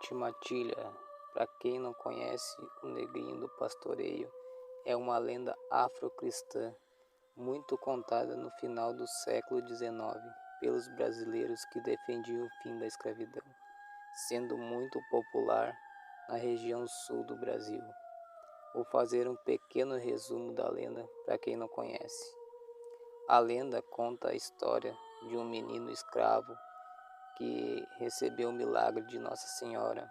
Norte Matilha. Para quem não conhece, o Negrinho do Pastoreio é uma lenda afro-cristã muito contada no final do século XIX pelos brasileiros que defendiam o fim da escravidão, sendo muito popular na região sul do Brasil. Vou fazer um pequeno resumo da lenda para quem não conhece. A lenda conta a história de um menino escravo que recebeu o milagre de Nossa Senhora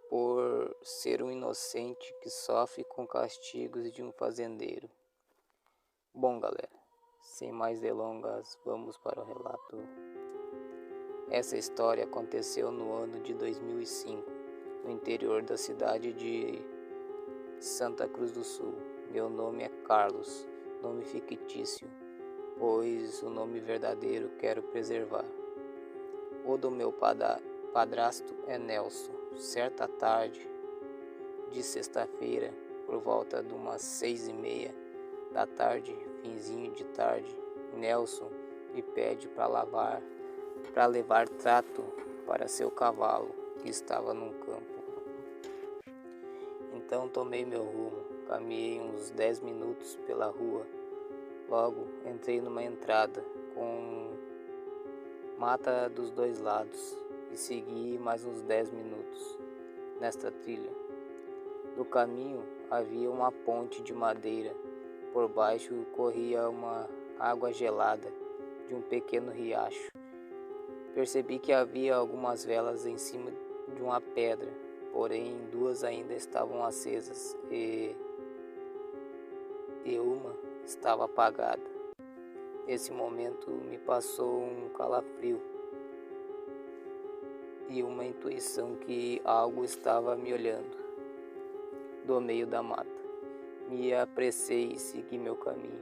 por ser um inocente que sofre com castigos de um fazendeiro. Bom, galera, sem mais delongas, vamos para o relato. Essa história aconteceu no ano de 2005, no interior da cidade de Santa Cruz do Sul. Meu nome é Carlos, nome fictício, pois o nome verdadeiro quero preservar. O do meu padrasto é Nelson. Certa tarde de sexta-feira, por volta de umas 6:30 da tarde, finzinho de tarde, Nelson me pede para levar trato para seu cavalo que estava num campo. Então tomei meu rumo, caminhei uns 10 minutos pela rua. Logo entrei numa entrada com mata dos dois lados e segui mais uns 10 minutos nesta trilha. No caminho havia uma ponte de madeira, por baixo corria uma água gelada de um pequeno riacho. Percebi que havia algumas velas em cima de uma pedra, porém duas ainda estavam acesas e uma estava apagada. Nesse momento me passou um calafrio e uma intuição que algo estava me olhando do meio da mata. Me apressei e segui meu caminho,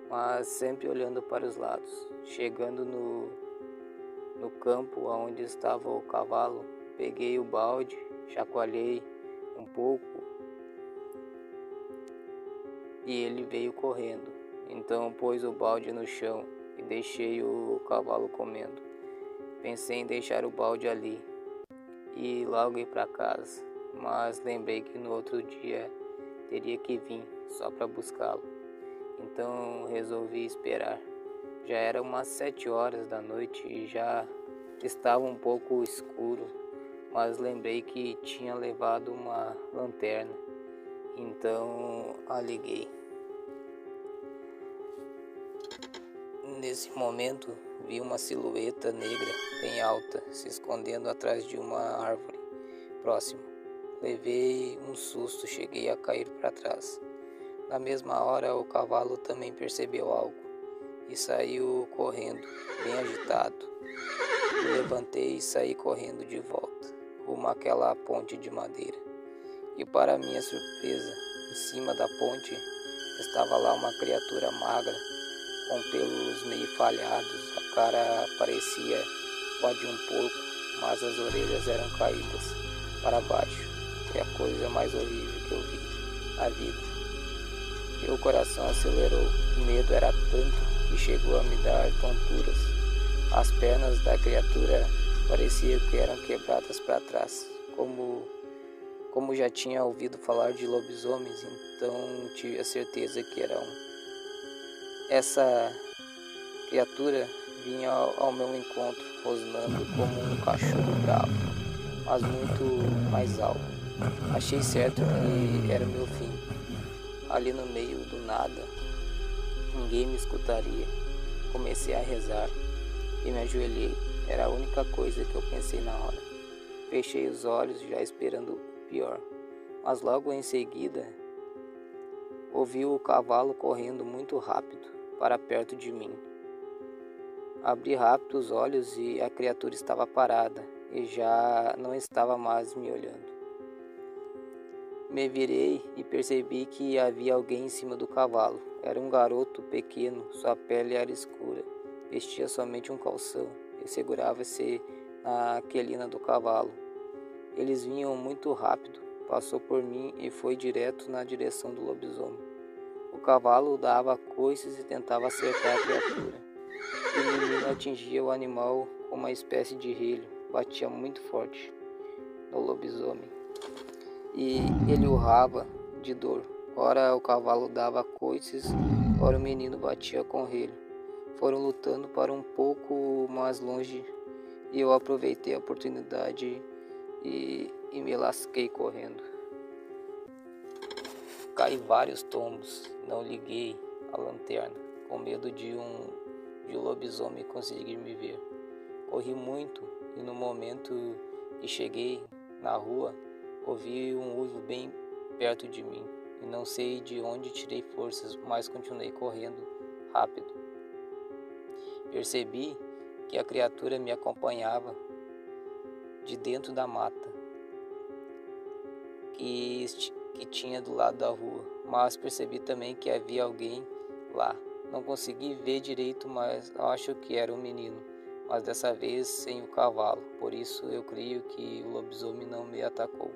mas sempre olhando para os lados. Chegando no campo onde estava o cavalo, peguei o balde, chacoalhei um pouco e ele veio correndo. Então pus o balde no chão e deixei o cavalo comendo. Pensei em deixar o balde ali e logo ir para casa, mas lembrei que no outro dia teria que vir só para buscá-lo. Então resolvi esperar. Já era umas 7 horas da noite e já estava um pouco escuro, mas lembrei que tinha levado uma lanterna, então a liguei. Nesse momento, vi uma silhueta negra bem alta se escondendo atrás de uma árvore próxima. Levei um susto, cheguei a cair para trás. Na mesma hora, o cavalo também percebeu algo e saiu correndo, bem agitado. Me levantei e saí correndo de volta, rumo àquela ponte de madeira. E para minha surpresa, em cima da ponte estava lá uma criatura magra, com pelos meio falhados, a cara parecia com a de um porco, mas as orelhas eram caídas para baixo. É a coisa mais horrível que eu vi na vida. Meu coração acelerou, o medo era tanto que chegou a me dar tonturas. As pernas da criatura pareciam que eram quebradas para trás, como já tinha ouvido falar de lobisomens, então tive a certeza que era um. Essa criatura vinha ao meu encontro, rosnando como um cachorro bravo, mas muito mais alto. Achei certo que era o meu fim. Ali no meio do nada, ninguém me escutaria. Comecei a rezar e me ajoelhei. Era a única coisa que eu pensei na hora. Fechei os olhos, já esperando o pior. Mas logo em seguida, ouvi o cavalo correndo muito rápido para perto de mim. Abri rápido os olhos e a criatura estava parada e já não estava mais me olhando. Me virei e percebi que havia alguém em cima do cavalo. Era um garoto pequeno, sua pele era escura, vestia somente um calção e segurava-se na quelina do cavalo. Eles vinham muito rápido, passou por mim e foi direto na direção do lobisomem. O cavalo dava coices e tentava acertar a criatura. O menino atingia o animal com uma espécie de relho, batia muito forte. no lobisomem, e ele urrava de dor. Ora o cavalo dava coices, ora o menino batia com relho. Foram lutando para um pouco mais longe e eu aproveitei a oportunidade e me lasquei correndo. Caí vários tombos, não liguei a lanterna, com medo de um lobisomem conseguir me ver. Corri muito e no momento que cheguei na rua, ouvi um uivo bem perto de mim e não sei de onde tirei forças, mas continuei correndo rápido. Percebi que a criatura me acompanhava de dentro da mata que tinha do lado da rua, mas percebi também que havia alguém lá. Não consegui ver direito, mas acho que era um menino, mas dessa vez sem o cavalo, por isso eu creio que o lobisomem não me atacou.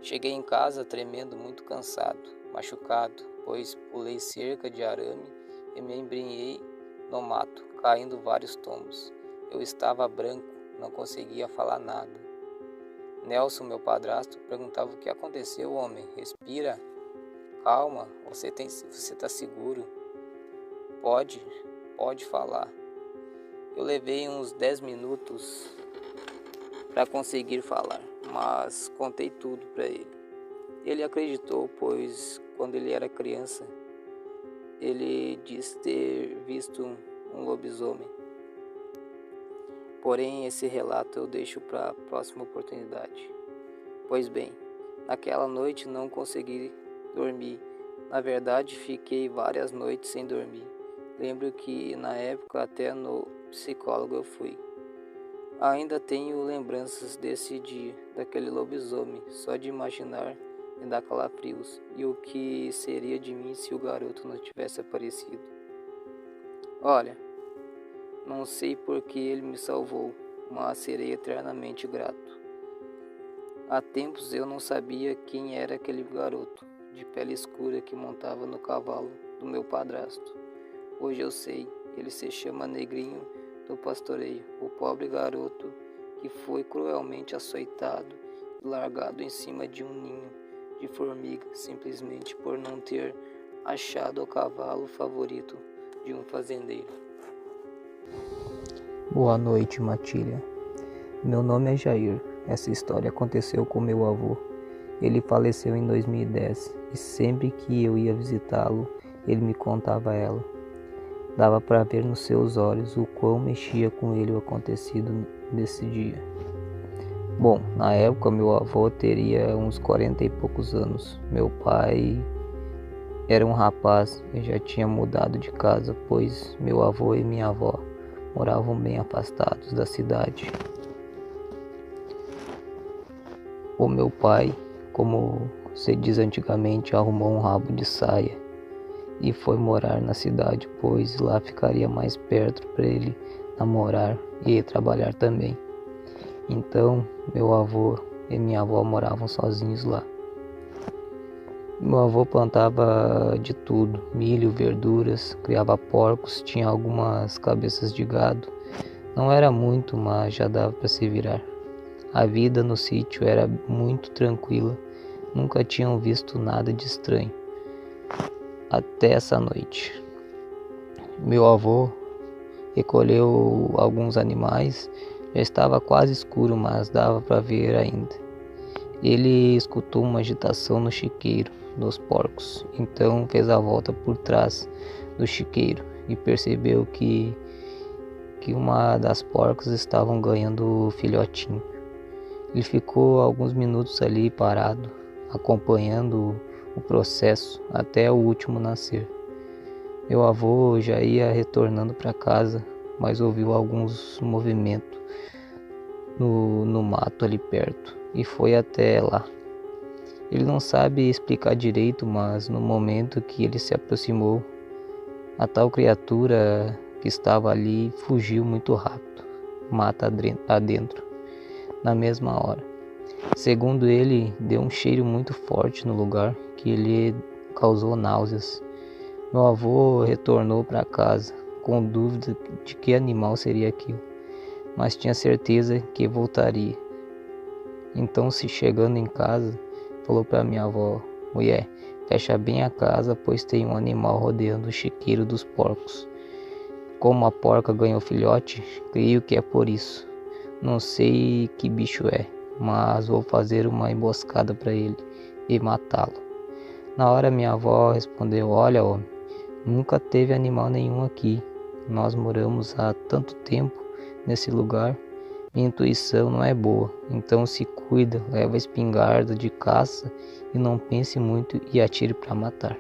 Cheguei em casa tremendo, muito cansado, machucado, pois pulei cerca de arame e me embrenhei no mato, caindo vários tombos. Eu estava branco, não conseguia falar nada. Nelson, meu padrasto, perguntava o que aconteceu, homem. Respira, calma, você está seguro? Pode falar. Eu levei uns 10 minutos para conseguir falar, mas contei tudo para ele. Ele acreditou, pois quando ele era criança, ele disse ter visto um lobisomem. Porém, esse relato eu deixo para a próxima oportunidade. Pois bem, naquela noite não consegui dormir. Na verdade, fiquei várias noites sem dormir. Lembro que na época até no psicólogo eu fui. Ainda tenho lembranças desse dia, daquele lobisomem. Só de imaginar me dá calafrios. E o que seria de mim se o garoto não tivesse aparecido? Olha, não sei por que ele me salvou, mas serei eternamente grato. Há tempos eu não sabia quem era aquele garoto de pele escura que montava no cavalo do meu padrasto. Hoje eu sei, ele se chama Negrinho do Pastoreio, o pobre garoto que foi cruelmente açoitado e largado em cima de um ninho de formiga, simplesmente por não ter achado o cavalo favorito de um fazendeiro. Boa noite, Matilha. Meu nome é Jair. Essa história aconteceu com meu avô. Ele faleceu em 2010 e sempre que eu ia visitá-lo, ele me contava ela. Dava para ver nos seus olhos o quão mexia com ele o acontecido nesse dia. Bom, na época meu avô teria uns 40 e poucos anos. Meu pai era um rapaz e já tinha mudado de casa, pois meu avô e minha avó moravam bem afastados da cidade. O meu pai, como se diz antigamente, arrumou um rabo de saia e foi morar na cidade, pois lá ficaria mais perto para ele namorar e trabalhar também. Então, meu avô e minha avó moravam sozinhos lá. Meu avô plantava de tudo, milho, verduras, criava porcos, tinha algumas cabeças de gado. Não era muito, mas já dava para se virar. A vida no sítio era muito tranquila, nunca tinham visto nada de estranho. Até essa noite. Meu avô recolheu alguns animais, já estava quase escuro, mas dava para ver ainda. Ele escutou uma agitação no chiqueiro dos porcos, então fez a volta por trás do chiqueiro e percebeu que uma das porcas estavam ganhando filhotinho. Ele ficou alguns minutos ali parado, acompanhando o processo até o último nascer. Meu avô já ia retornando para casa, mas ouviu alguns movimentos no mato ali perto e foi até lá. Ele não sabe explicar direito, mas no momento que ele se aproximou, a tal criatura que estava ali fugiu muito rápido, mata adentro, na mesma hora. Segundo ele, deu um cheiro muito forte no lugar que lhe causou náuseas. Meu avô retornou para casa com dúvida de que animal seria aquilo, mas tinha certeza que voltaria. Então, se chegando em casa, falou para minha avó: mulher, fecha bem a casa, pois tem um animal rodeando o chiqueiro dos porcos. Como a porca ganhou filhote, creio que é por isso. Não sei que bicho é, mas vou fazer uma emboscada para ele e matá-lo. Na hora minha avó respondeu: olha, homem, nunca teve animal nenhum aqui. Nós moramos há tanto tempo nesse lugar. Minha intuição não é boa, então se cuida, leva a espingarda de caça e não pense muito e atire para matar.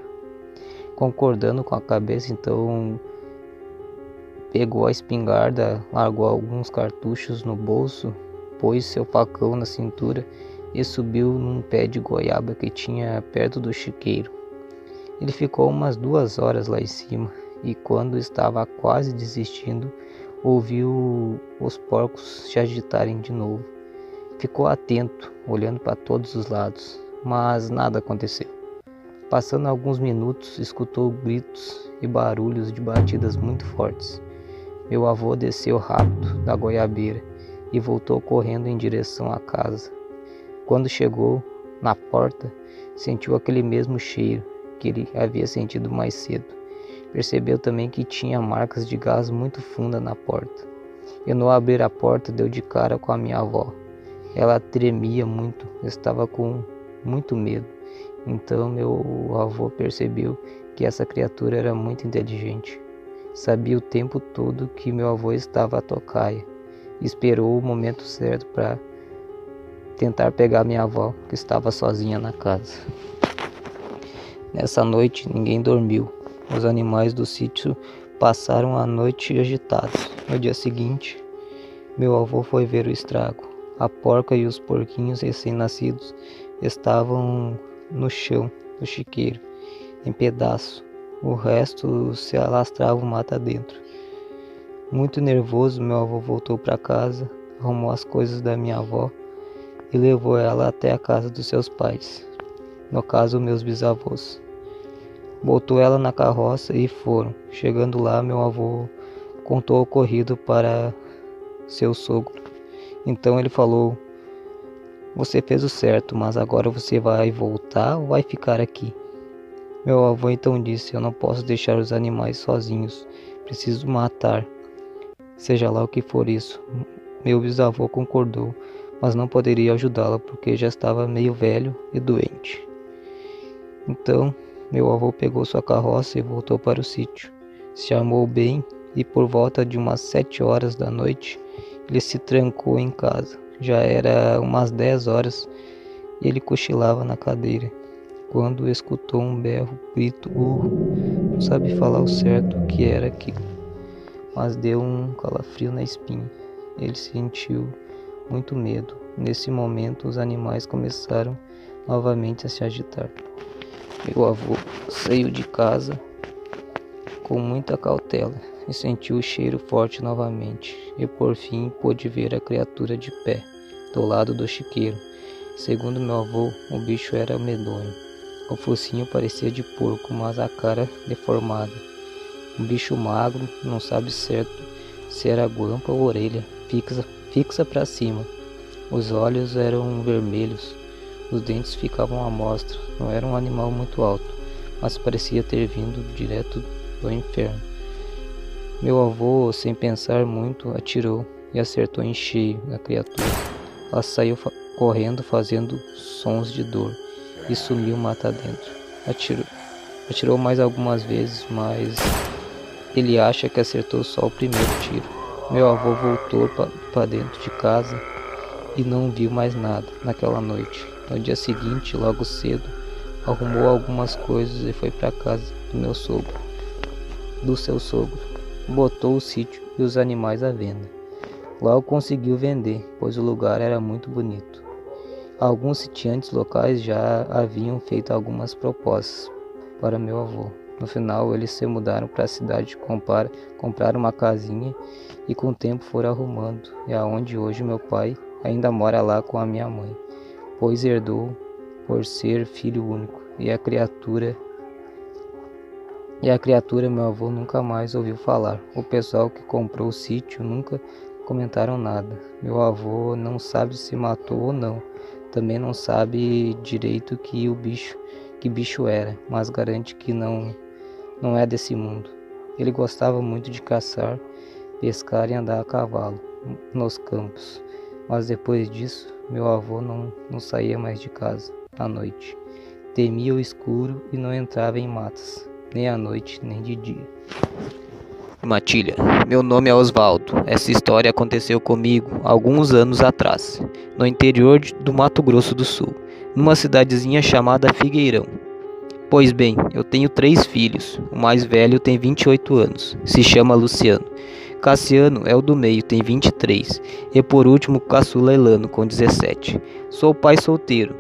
Concordando com a cabeça, então pegou a espingarda, largou alguns cartuchos no bolso, pôs seu facão na cintura e subiu num pé de goiaba que tinha perto do chiqueiro. Ele ficou umas 2 horas lá em cima e quando estava quase desistindo, ouviu os porcos se agitarem de novo. Ficou atento, olhando para todos os lados, mas nada aconteceu. Passando alguns minutos, escutou gritos e barulhos de batidas muito fortes. Meu avô desceu rápido da goiabeira e voltou correndo em direção à casa. Quando chegou na porta, sentiu aquele mesmo cheiro que ele havia sentido mais cedo. Percebeu também que tinha marcas de gás muito funda na porta. E no abrir a porta deu de cara com a minha avó. Ela tremia muito, estava com muito medo. Então meu avô percebeu que essa criatura era muito inteligente. Sabia o tempo todo que meu avô estava à tocaia. Esperou o momento certo para tentar pegar minha avó, que estava sozinha na casa. Nessa noite ninguém dormiu. Os animais do sítio passaram a noite agitados. No dia seguinte, meu avô foi ver o estrago. A porca e os porquinhos recém-nascidos estavam no chão do chiqueiro, em pedaços. O resto se alastrava o mato adentro. Muito nervoso, meu avô voltou para casa, arrumou as coisas da minha avó e levou ela até a casa dos seus pais, no caso meus bisavós. Botou ela na carroça e foram. Chegando lá, meu avô contou o ocorrido para seu sogro. Então ele falou: você fez o certo, mas agora você vai voltar ou vai ficar aqui? Meu avô então disse: eu não posso deixar os animais sozinhos, preciso matar, seja lá o que for isso. Meu bisavô concordou, mas não poderia ajudá-la porque já estava meio velho e doente. Então meu avô pegou sua carroça e voltou para o sítio. Se armou bem e por volta de umas 7 horas da noite ele se trancou em casa. Já era umas 10 horas e ele cochilava na cadeira, quando escutou um berro, grito, não sabe falar o certo o que era aquilo, mas deu um calafrio na espinha. Ele sentiu muito medo. Nesse momento os animais começaram novamente a se agitar. Meu avô saiu de casa com muita cautela e sentiu o cheiro forte novamente, e por fim pôde ver a criatura de pé, do lado do chiqueiro. Segundo meu avô, o bicho era medonho. O focinho parecia de porco, mas a cara deformada. Um bicho magro, não sabe certo se era guampa ou orelha, fixa para cima. Os olhos eram vermelhos, os dentes ficavam à mostra. Não era um animal muito alto, mas parecia ter vindo direto do inferno. Meu avô, sem pensar muito, atirou e acertou em cheio na criatura. Ela saiu correndo, fazendo sons de dor, e sumiu mata dentro. Atirou mais algumas vezes, mas ele acha que acertou só o primeiro tiro. Meu avô voltou para dentro de casa e não viu mais nada naquela noite. No dia seguinte, logo cedo, arrumou algumas coisas e foi para casa do seu sogro. Botou o sítio e os animais à venda. Logo conseguiu vender, pois o lugar era muito bonito. Alguns sitiantes locais já haviam feito algumas propostas para meu avô. No final, eles se mudaram para a cidade, compraram uma casinha e com o tempo foram arrumando. É aonde hoje meu pai ainda mora lá com a minha mãe, pois herdou por ser filho único. E a criatura meu avô nunca mais ouviu falar. O pessoal que comprou o sítio nunca comentaram nada. Meu avô não sabe se matou ou não, Também não sabe direito que bicho era, mas garante que não é desse mundo. Ele gostava muito de caçar, pescar e andar a cavalo nos campos. Mas depois disso, meu avô não saía mais de casa à noite. Temia o escuro e não entrava em matas, nem à noite, nem de dia. Matilha, meu nome é Osvaldo. Essa história aconteceu comigo alguns anos atrás, no interior do Mato Grosso do Sul, numa cidadezinha chamada Figueirão. Pois bem, eu tenho 3 filhos. O mais velho tem 28 anos, se chama Luciano. Cassiano é o do meio, tem 23. E por último, caçula Elano, com 17. Sou pai solteiro,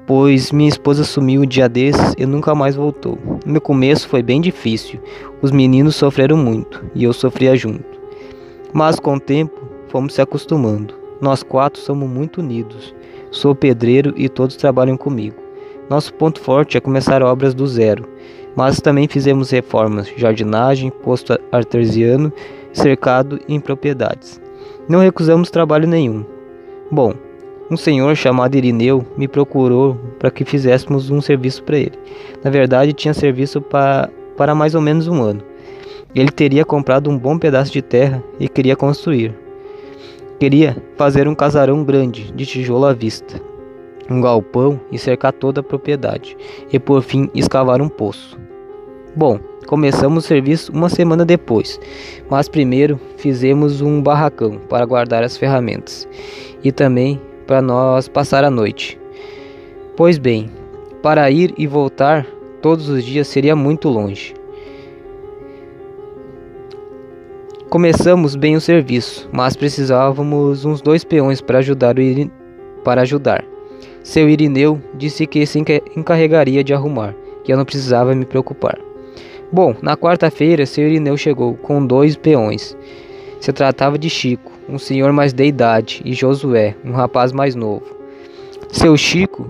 pois minha esposa sumiu um dia desses e nunca mais voltou. No começo foi bem difícil, os meninos sofreram muito e eu sofria junto. Mas com o tempo fomos se acostumando. Nós 4 somos muito unidos. Sou pedreiro e todos trabalham comigo. Nosso ponto forte é começar obras do zero, mas também fizemos reformas, jardinagem, posto artesiano, cercado em propriedades. Não recusamos trabalho nenhum. Bom, um senhor chamado Irineu me procurou para que fizéssemos um serviço para ele. Na verdade, tinha serviço para mais ou menos um ano. Ele teria comprado um bom pedaço de terra e queria construir. Queria fazer um casarão grande, de tijolo à vista, um galpão e cercar toda a propriedade. E por fim, escavar um poço. Bom, começamos o serviço uma semana depois, mas primeiro fizemos um barracão para guardar as ferramentas e também para nós passar a noite. Pois bem, para ir e voltar todos os dias seria muito longe. Começamos bem o serviço, mas precisávamos uns 2 peões para ajudar. Seu Irineu disse que se encarregaria de arrumar, que eu não precisava me preocupar. Bom, na quarta-feira, seu Irineu chegou com 2 peões. Se tratava de Chico, um senhor mais de idade, e Josué, um rapaz mais novo. Seu Chico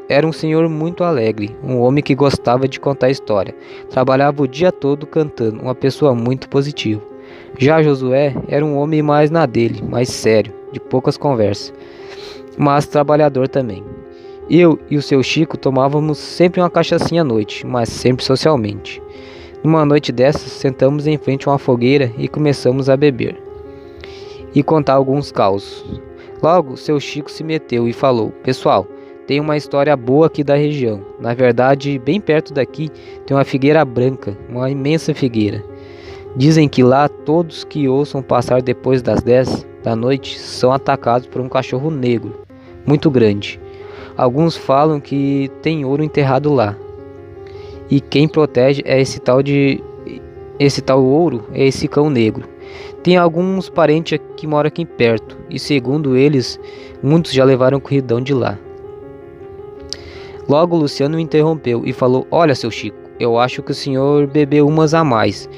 era um senhor muito alegre, um homem que gostava de contar história. Trabalhava o dia todo cantando, uma pessoa muito positiva. Já Josué era um homem mais na dele, mais sério, de poucas conversas, mas trabalhador também. Eu e o seu Chico tomávamos sempre uma cachaçinha à noite, mas sempre socialmente. Numa noite dessas, sentamos em frente a uma fogueira e começamos a beber e contar alguns causos. Logo, seu Chico se meteu e falou: pessoal, tem uma história boa aqui da região. Na verdade, bem perto daqui tem uma figueira branca, uma imensa figueira. Dizem que lá todos que ouçam passar depois das 10 da noite são atacados por um cachorro negro, muito grande. Alguns falam que tem ouro enterrado lá. E quem protege é esse tal ouro, é esse cão negro. Tem alguns parentes que moram aqui perto, e segundo eles, muitos já levaram corridão de lá. Logo Luciano me interrompeu e falou: olha, seu Chico, eu acho que o senhor bebeu umas a mais.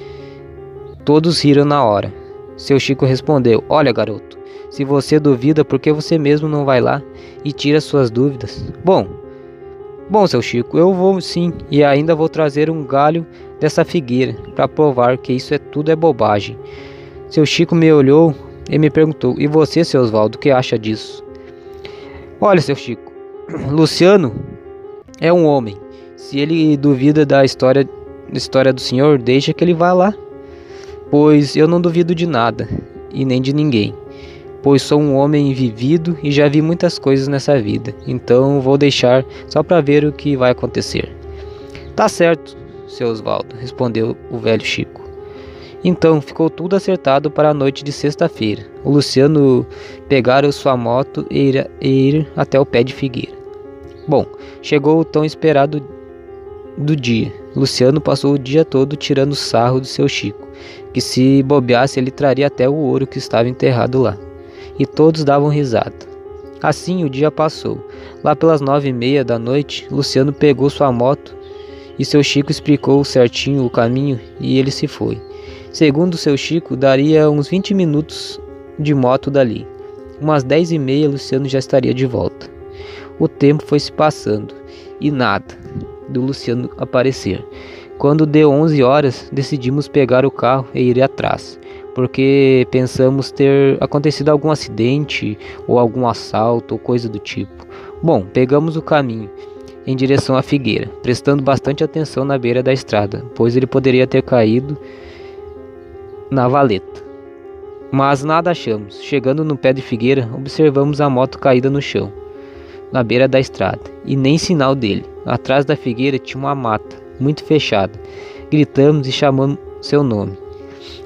Todos riram na hora. Seu Chico respondeu: olha, garoto, se você duvida, por que você mesmo não vai lá e tira suas dúvidas? Bom, seu Chico, eu vou sim, e ainda vou trazer um galho dessa figueira para provar que isso tudo é bobagem. Seu Chico me olhou e me perguntou: e você, seu Osvaldo, o que acha disso? Olha, seu Chico, Luciano é um homem. Se ele duvida da história do senhor, deixa que ele vá lá. Pois eu não duvido de nada, e nem de ninguém. Pois sou um homem vivido e já vi muitas coisas nessa vida. Então vou deixar só para ver o que vai acontecer. Tá certo, seu Osvaldo, respondeu o velho Chico. Então ficou tudo acertado para a noite de sexta-feira. O Luciano pegara sua moto e ir até o pé de figueira. Bom, chegou o tão esperado do dia. Luciano passou o dia todo tirando sarro do seu Chico, que se bobeasse ele traria até o ouro que estava enterrado lá. E todos davam risada. Assim o dia passou. Lá pelas 9:30 da noite, Luciano pegou sua moto e seu Chico explicou certinho o caminho e ele se foi. Segundo seu Chico, daria uns 20 minutos de moto dali. Umas 10:30 Luciano já estaria de volta. O tempo foi se passando e nada do Luciano aparecer. Quando deu 11 horas, decidimos pegar o carro e ir atrás, porque pensamos ter acontecido algum acidente ou algum assalto ou coisa do tipo. Bom, pegamos o caminho em direção à figueira, prestando bastante atenção na beira da estrada, pois ele poderia ter caído na valeta. Mas nada achamos. Chegando no pé de figueira, observamos a moto caída no chão, na beira da estrada, e nem sinal dele. Atrás da figueira tinha uma mata, muito fechada. Gritamos e chamamos seu nome,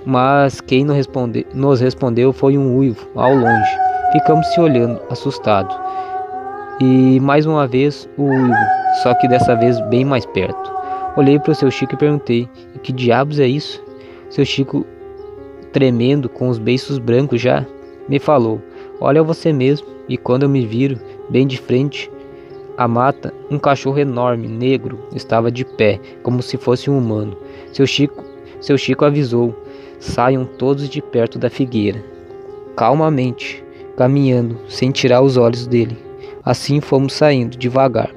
mas quem nos respondeu foi um uivo ao longe. Ficamos se olhando, assustados. E mais uma vez o uivo, só que dessa vez bem mais perto. Olhei para o seu Chico e perguntei: que diabos é isso? Seu Chico, tremendo, com os beiços brancos já, me falou: olha você mesmo. E quando eu me viro, bem de frente à mata, um cachorro enorme, negro, estava de pé, como se fosse um humano. Seu Chico avisou: saiam todos de perto da figueira. Calmamente, caminhando, sem tirar os olhos dele. Assim fomos saindo devagar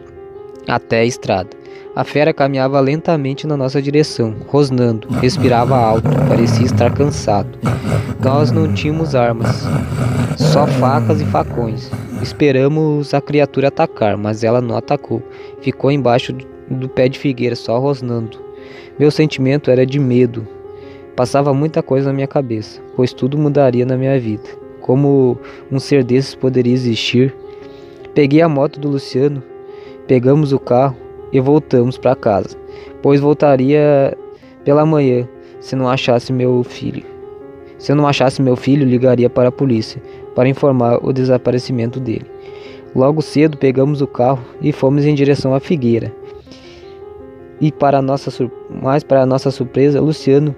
até a estrada. A fera caminhava lentamente na nossa direção, rosnando, respirava alto, parecia estar cansado. Nós não tínhamos armas, só facas e facões. Esperamos a criatura atacar, mas ela não atacou. Ficou embaixo do pé de figueira, só rosnando. Meu sentimento era de medo. Passava muita coisa na minha cabeça, pois tudo mudaria na minha vida. Como um ser desses poderia existir? Peguei a moto do Luciano, pegamos o carro e voltamos para casa, pois voltaria pela manhã se não achasse meu filho. Se eu não achasse meu filho, ligaria para a polícia para informar o desaparecimento dele. Logo cedo pegamos o carro e fomos em direção à figueira. E para nossa surpresa, Luciano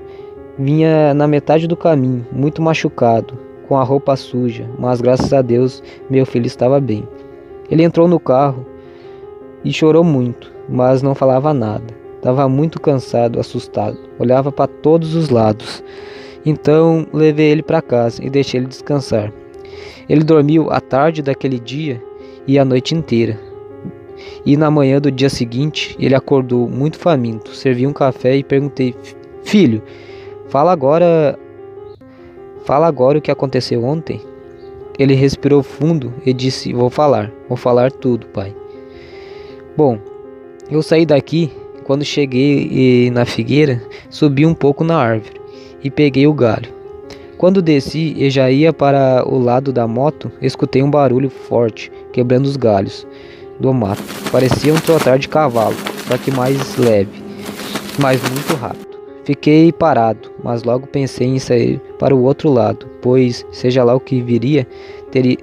vinha na metade do caminho, muito machucado, com a roupa suja, mas graças a Deus meu filho estava bem. Ele entrou no carro e chorou muito, mas não falava nada. Estava muito cansado, assustado, olhava para todos os lados. Então levei ele para casa e deixei ele descansar. Ele dormiu a tarde daquele dia e a noite inteira. E na manhã do dia seguinte ele acordou muito faminto. Servi um café e perguntei: filho, fala agora o que aconteceu ontem. Ele respirou fundo e disse: vou falar tudo, pai. Bom, eu saí daqui. Quando cheguei na figueira, subi um pouco na árvore e peguei o galho. Quando desci e já ia para o lado da moto, escutei um barulho forte, quebrando os galhos do mato. Parecia um trotar de cavalo, só que mais leve, mas muito rápido. Fiquei parado, mas logo pensei em sair para o outro lado, pois, seja lá o que viria,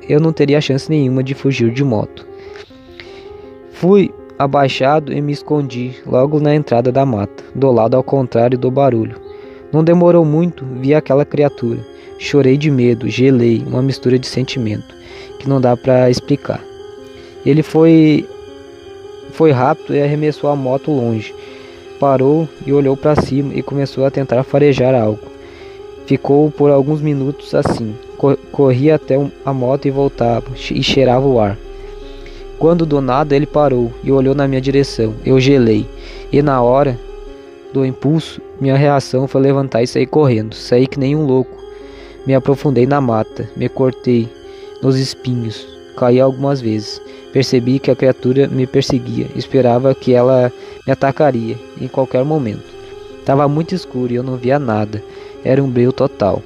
eu não teria chance nenhuma de fugir de moto. Fui abaixado e me escondi logo na entrada da mata, do lado ao contrário do barulho. Não demorou muito, vi aquela criatura. Chorei de medo, gelei, uma mistura de sentimento que não dá para explicar. Ele foi rápido e arremessou a moto longe. Parou e olhou para cima e começou a tentar farejar algo. Ficou por alguns minutos assim. Corria até a moto e voltava, e cheirava o ar. Quando do nada ele parou e olhou na minha direção. Eu gelei, e na hora do impulso, minha reação foi levantar e sair correndo. Saí que nem um louco. Me aprofundei na mata, me cortei nos espinhos, caí algumas vezes. Percebi que a criatura me perseguia, esperava que ela me atacaria em qualquer momento. Estava muito escuro e eu não via nada, era um breu total.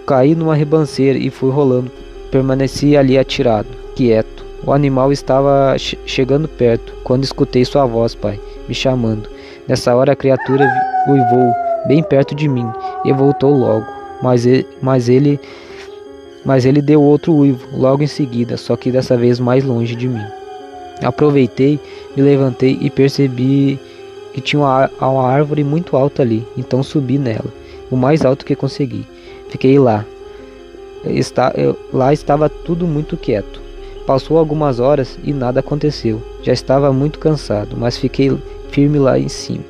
Caí numa ribanceira e fui rolando, permaneci ali atirado, quieto. O animal estava chegando perto, quando escutei sua voz, pai, me chamando. Nessa hora a criatura uivou bem perto de mim e voltou logo, mas ele deu outro uivo logo em seguida, só que dessa vez mais longe de mim. Aproveitei, me levantei e percebi que tinha uma árvore muito alta ali, então subi nela, o mais alto que consegui. Fiquei lá. Lá estava tudo muito quieto. Passou algumas horas e nada aconteceu. Já estava muito cansado, mas fiquei firme lá em cima.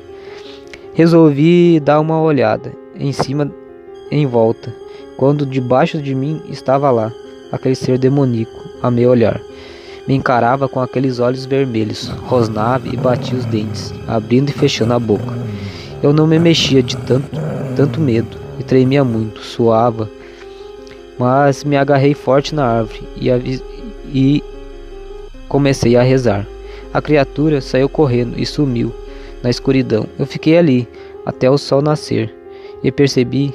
Resolvi dar uma olhada em cima, em volta, quando debaixo de mim estava lá, aquele ser demoníaco, a me olhar. Me encarava com aqueles olhos vermelhos, rosnava e batia os dentes, abrindo e fechando a boca. Eu não me mexia de tanto medo, e tremia muito, suava, mas me agarrei forte na árvore Comecei a rezar. A criatura saiu correndo e sumiu na escuridão. Eu fiquei ali até o sol nascer e percebi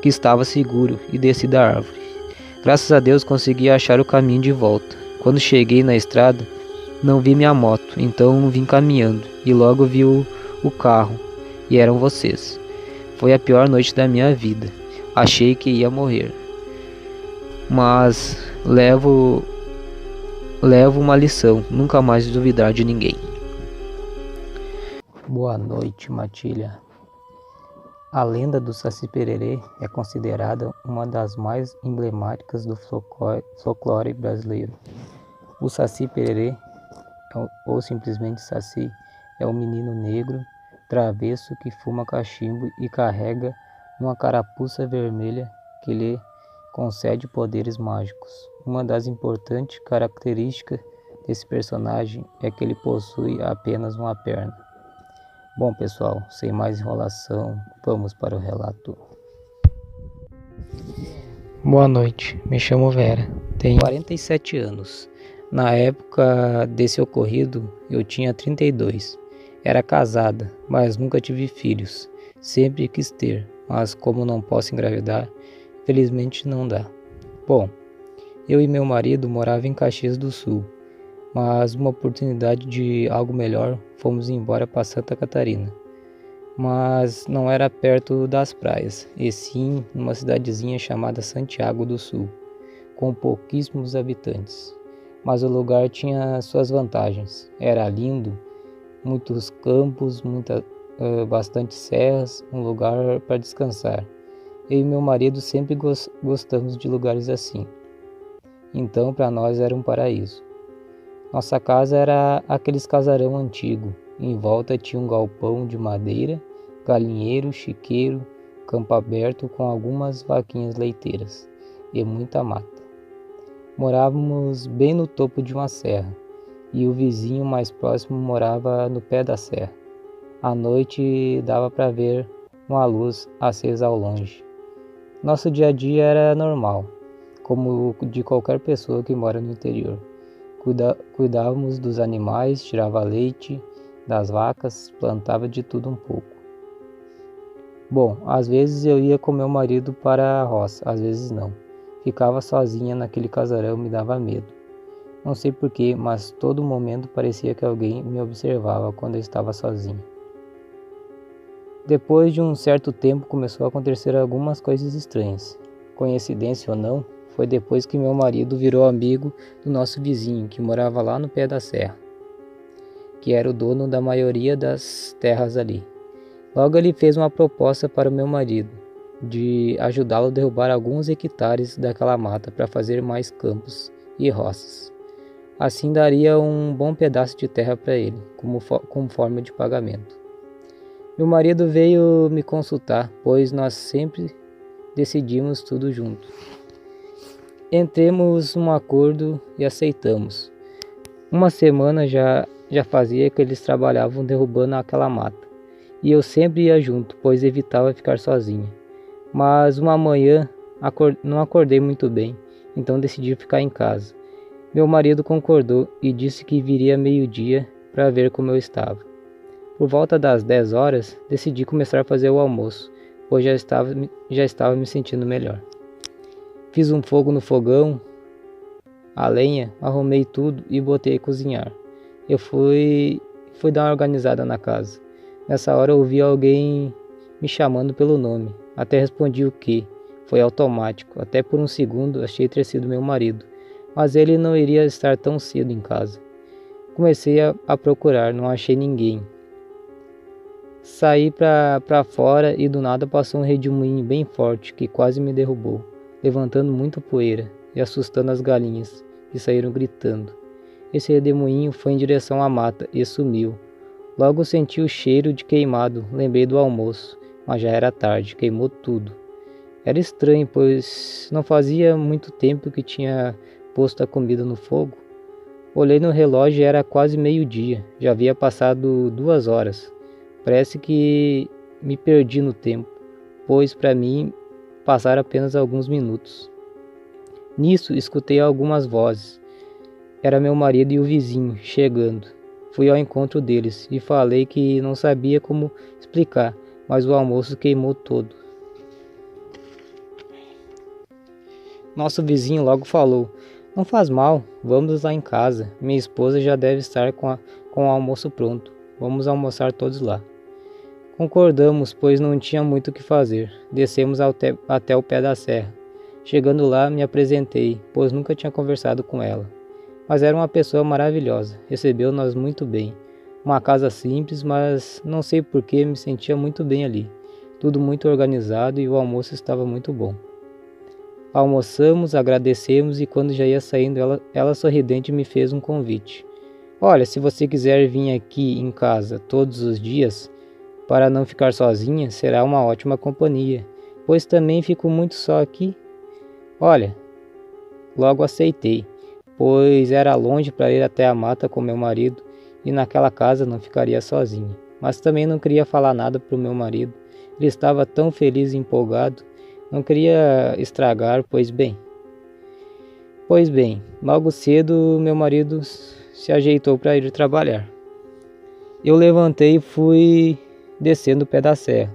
que estava seguro e desci da árvore. Graças a Deus consegui achar o caminho de volta. Quando cheguei na estrada, não vi minha moto, então vim caminhando e logo vi o carro e eram vocês. Foi a pior noite da minha vida. Achei que ia morrer, mas levo uma lição: nunca mais duvidar de ninguém. Boa noite, Matilha. A lenda do Saci Pererê é considerada uma das mais emblemáticas do folclore brasileiro. O Saci Pererê, ou simplesmente Saci, é um menino negro, travesso que fuma cachimbo e carrega uma carapuça vermelha que lhe concede poderes mágicos. Uma das importantes características desse personagem é que ele possui apenas uma perna. Bom, pessoal, sem mais enrolação, vamos para o relato. Boa noite, me chamo Vera, tenho 47 anos. Na época desse ocorrido, eu tinha 32. Era casada, mas nunca tive filhos. Sempre quis ter, mas como não posso engravidar, infelizmente não dá. Bom, eu e meu marido moravam em Caxias do Sul, mas uma oportunidade de algo melhor, fomos embora para Santa Catarina. Mas não era perto das praias, e sim numa cidadezinha chamada Santiago do Sul, com pouquíssimos habitantes. Mas o lugar tinha suas vantagens. Era lindo, muitos campos, bastante serras, um lugar para descansar. Eu e meu marido sempre gostamos de lugares assim. Então, para nós era um paraíso. Nossa casa era aqueles casarão antigo. Em volta tinha um galpão de madeira, galinheiro, chiqueiro, campo aberto com algumas vaquinhas leiteiras e muita mata. Morávamos bem no topo de uma serra e o vizinho mais próximo morava no pé da serra. À noite dava para ver uma luz acesa ao longe. Nosso dia a dia era normal, como o de qualquer pessoa que mora no interior. Cuidávamos dos animais, tirava leite das vacas, plantava de tudo um pouco. Bom, às vezes eu ia com meu marido para a roça, às vezes não. Ficava sozinha naquele casarão, me dava medo. Não sei porquê, mas todo momento parecia que alguém me observava quando eu estava sozinha. Depois de um certo tempo começou a acontecer algumas coisas estranhas. Coincidência ou não, foi depois que meu marido virou amigo do nosso vizinho, que morava lá no pé da serra, que era o dono da maioria das terras ali. Logo ele fez uma proposta para o meu marido, de ajudá-lo a derrubar alguns hectares daquela mata para fazer mais campos e roças. Assim daria um bom pedaço de terra para ele, como forma de pagamento. Meu marido veio me consultar, pois nós sempre decidimos tudo junto. Entremos num acordo e aceitamos. Uma semana já fazia que eles trabalhavam derrubando aquela mata, e eu sempre ia junto, pois evitava ficar sozinha. Mas uma manhã não acordei muito bem, então decidi ficar em casa. Meu marido concordou e disse que viria meio-dia para ver como eu estava. Por volta das 10 horas, decidi começar a fazer o almoço, pois já estava me sentindo melhor. Fiz um fogo no fogão, a lenha, arrumei tudo e botei a cozinhar. Eu fui dar uma organizada na casa. Nessa hora eu ouvi alguém me chamando pelo nome. Até respondi o quê? Foi automático. Até por um segundo achei ter sido meu marido, mas ele não iria estar tão cedo em casa. Comecei a procurar, não achei ninguém. Saí para fora e do nada passou um redemoinho bem forte que quase me derrubou, levantando muita poeira e assustando as galinhas, que saíram gritando. Esse redemoinho foi em direção à mata e sumiu. Logo senti o cheiro de queimado, lembrei do almoço, mas já era tarde, queimou tudo. Era estranho, pois não fazia muito tempo que tinha posto a comida no fogo. Olhei no relógio e era quase meio-dia, já havia passado 2 horas. Parece que me perdi no tempo, pois para mim passaram apenas alguns minutos. Nisso escutei algumas vozes. Era meu marido e o vizinho chegando. Fui ao encontro deles e falei que não sabia como explicar, mas o almoço queimou todo. Nosso vizinho logo falou: "Não faz mal, vamos lá em casa. Minha esposa já deve estar com o almoço pronto. Vamos almoçar todos lá." Concordamos, pois não tinha muito o que fazer. Descemos até o pé da serra. Chegando lá, me apresentei, pois nunca tinha conversado com ela. Mas era uma pessoa maravilhosa, recebeu-nos muito bem. Uma casa simples, mas não sei por que me sentia muito bem ali. Tudo muito organizado e o almoço estava muito bom. Almoçamos, agradecemos e quando já ia saindo, ela sorridente me fez um convite. "Olha, se você quiser vir aqui em casa todos os dias, para não ficar sozinha, será uma ótima companhia, pois também fico muito só aqui." Olha, logo aceitei, pois era longe para ir até a mata com meu marido e naquela casa não ficaria sozinha. Mas também não queria falar nada para o meu marido. Ele estava tão feliz e empolgado. Não queria estragar, pois bem, logo cedo meu marido se ajeitou para ir trabalhar. Eu levantei e fui descendo o pé da serra,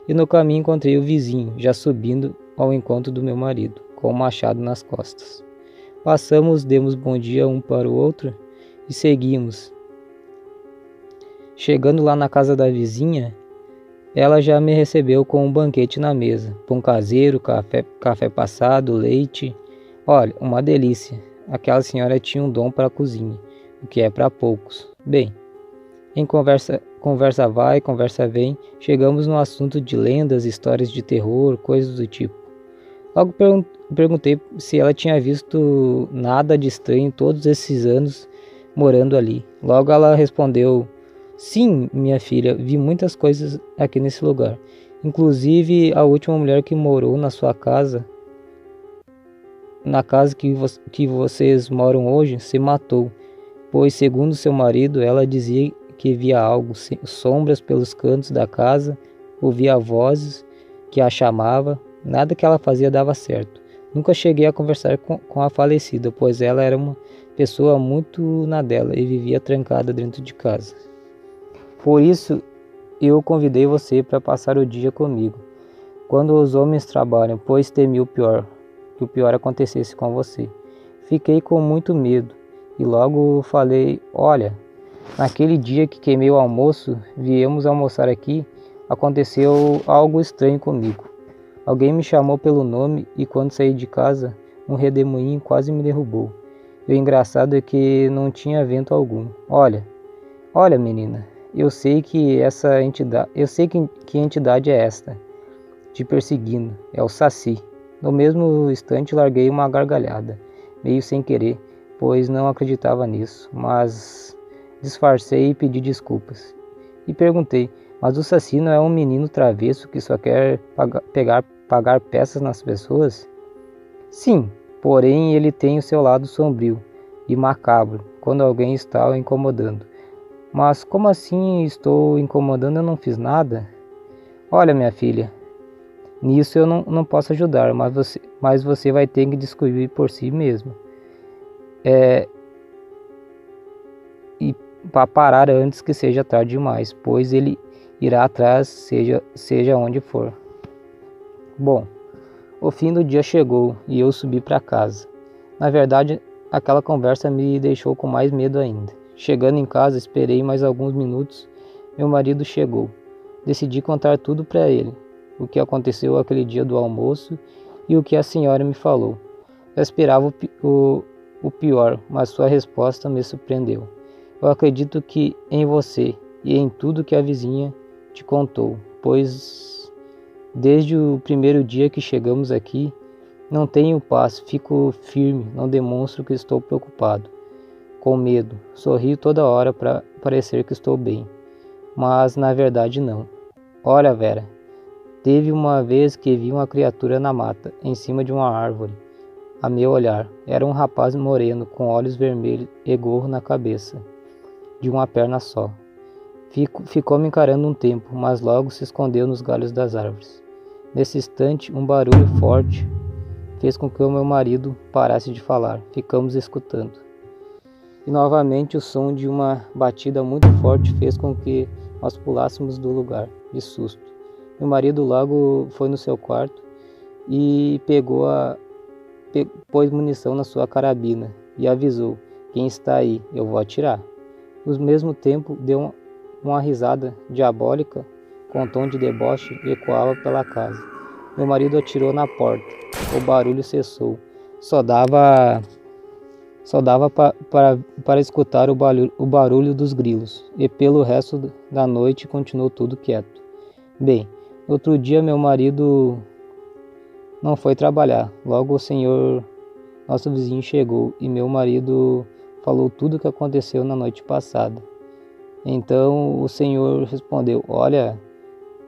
e no caminho encontrei o vizinho, já subindo ao encontro do meu marido, com o machado nas costas. Passamos, demos bom dia um para o outro e seguimos. Chegando lá na casa da vizinha, ela já me recebeu com um banquete na mesa, pão caseiro, café passado, leite. Olha, uma delícia. Aquela senhora tinha um dom para a cozinha, o que é para poucos. Bem, em conversa vai, conversa vem, chegamos no assunto de lendas, histórias de terror, coisas do tipo. Logo perguntei se ela tinha visto nada de estranho todos esses anos morando ali. Logo ela respondeu: "Sim, minha filha, vi muitas coisas aqui nesse lugar. Inclusive a última mulher que morou na sua casa, na casa que vocês moram hoje, se matou, pois segundo seu marido, ela dizia que via algo, sombras pelos cantos da casa, ouvia vozes que a chamava, nada que ela fazia dava certo. Nunca cheguei a conversar com a falecida, pois ela era uma pessoa muito na dela e vivia trancada dentro de casa. Por isso, eu convidei você para passar o dia comigo, quando os homens trabalham, pois temi que o pior acontecesse com você. Fiquei com muito medo e logo falei: olha, naquele dia que queimei o almoço, viemos almoçar aqui, aconteceu algo estranho comigo. Alguém me chamou pelo nome e quando saí de casa, um redemoinho quase me derrubou. E o engraçado é que não tinha vento algum. Olha, menina, eu sei que entidade é esta, te perseguindo, é o Saci. No mesmo instante larguei uma gargalhada, meio sem querer, pois não acreditava nisso, mas disfarcei e pedi desculpas. E perguntei: mas o Saci não é um menino travesso que só quer pagar peças nas pessoas? Sim, porém ele tem o seu lado sombrio e macabro quando alguém está o incomodando. Mas como assim estou incomodando? Eu não fiz nada? Olha, minha filha, nisso eu não posso ajudar, mas você vai ter que descobrir por si mesmo. E para parar antes que seja tarde demais, pois ele irá atrás, seja onde for. Bom, o fim do dia chegou e eu subi para casa. Na verdade, aquela conversa me deixou com mais medo ainda. Chegando em casa, esperei mais alguns minutos. Meu marido chegou. Decidi contar tudo para ele, o que aconteceu aquele dia do almoço e o que a senhora me falou. Eu esperava o pior, mas sua resposta me surpreendeu. Eu acredito que em você e em tudo que a vizinha te contou, pois desde o primeiro dia que chegamos aqui, não tenho paz, fico firme, não demonstro que estou preocupado, com medo, sorrio toda hora para parecer que estou bem, mas na verdade não. Olha, Vera, teve uma vez que vi uma criatura na mata, em cima de uma árvore. A meu olhar, era um rapaz moreno, com olhos vermelhos e gorro na cabeça, de uma perna só. Ficou me encarando um tempo, mas logo se escondeu nos galhos das árvores. Nesse instante, um barulho forte fez com que o meu marido parasse de falar. Ficamos escutando. e novamente o som de uma batida muito forte fez com que nós pulássemos do lugar, de susto. Meu marido logo foi no seu quarto e pôs munição na sua carabina e avisou: "Quem está aí? Eu vou atirar." No mesmo tempo, deu uma risada diabólica com tom de deboche e ecoava pela casa. Meu marido atirou na porta. O barulho cessou. Só dava para escutar o barulho dos grilos, e pelo resto da noite continuou tudo quieto. Bem, no outro dia meu marido não foi trabalhar. Logo o senhor, nosso vizinho, chegou e meu marido falou tudo o que aconteceu na noite passada. Então o senhor respondeu: "Olha,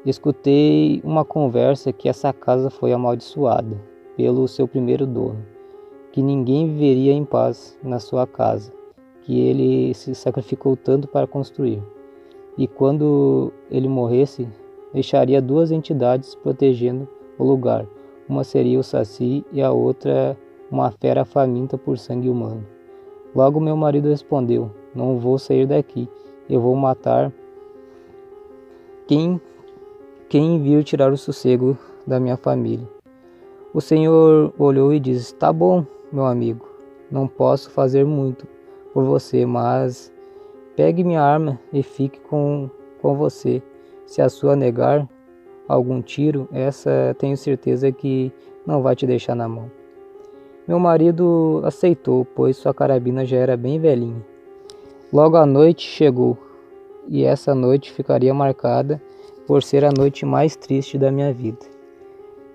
escutei uma conversa que essa casa foi amaldiçoada pelo seu primeiro dono, que ninguém viveria em paz na sua casa, que ele se sacrificou tanto para construir. E quando ele morresse, deixaria 2 entidades protegendo o lugar. Uma seria o Saci e a outra uma fera faminta por sangue humano." Logo meu marido respondeu: "Não vou sair daqui. Eu vou matar quem vir tirar o sossego da minha família." O senhor olhou e disse: "Tá bom, meu amigo. Não posso fazer muito por você, mas pegue minha arma e fique com você. Se a sua negar algum tiro, essa tenho certeza que não vai te deixar na mão." Meu marido aceitou, pois sua carabina já era bem velhinha. Logo a noite chegou, e essa noite ficaria marcada por ser a noite mais triste da minha vida.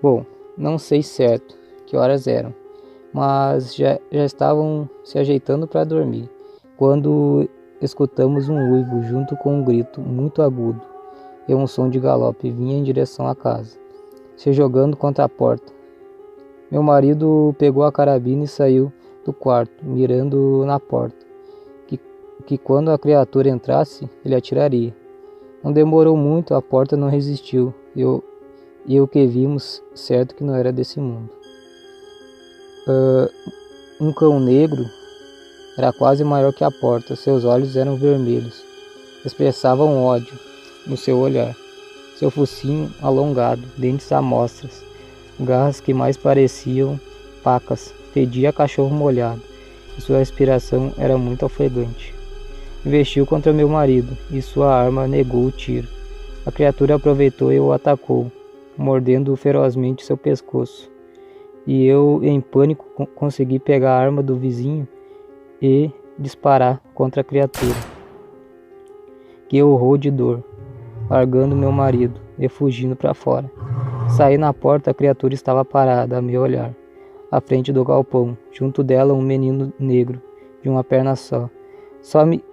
Bom, não sei certo que horas eram, mas já estavam se ajeitando para dormir, quando escutamos um uivo junto com um grito muito agudo, e um som de galope vinha em direção à casa, se jogando contra a porta. Meu marido pegou a carabina e saiu do quarto, mirando na porta, que quando a criatura entrasse, ele atiraria. Não demorou muito, a porta não resistiu, e o que vimos, certo que não era desse mundo. Um cão negro era quase maior que a porta, seus olhos eram vermelhos, expressavam ódio no seu olhar, seu focinho alongado, dentes à mostras, garras que mais pareciam pacas, fedia a cachorro molhado, e sua respiração era muito ofegante. Investiu contra meu marido, e sua arma negou o tiro. A criatura aproveitou e o atacou, mordendo ferozmente seu pescoço. E eu, em pânico, consegui pegar a arma do vizinho e disparar contra a criatura, que urrou de dor, largando meu marido e fugindo para fora. Saí na porta, a criatura estava parada a me olhar, à frente do galpão, junto dela um menino negro, de uma perna só.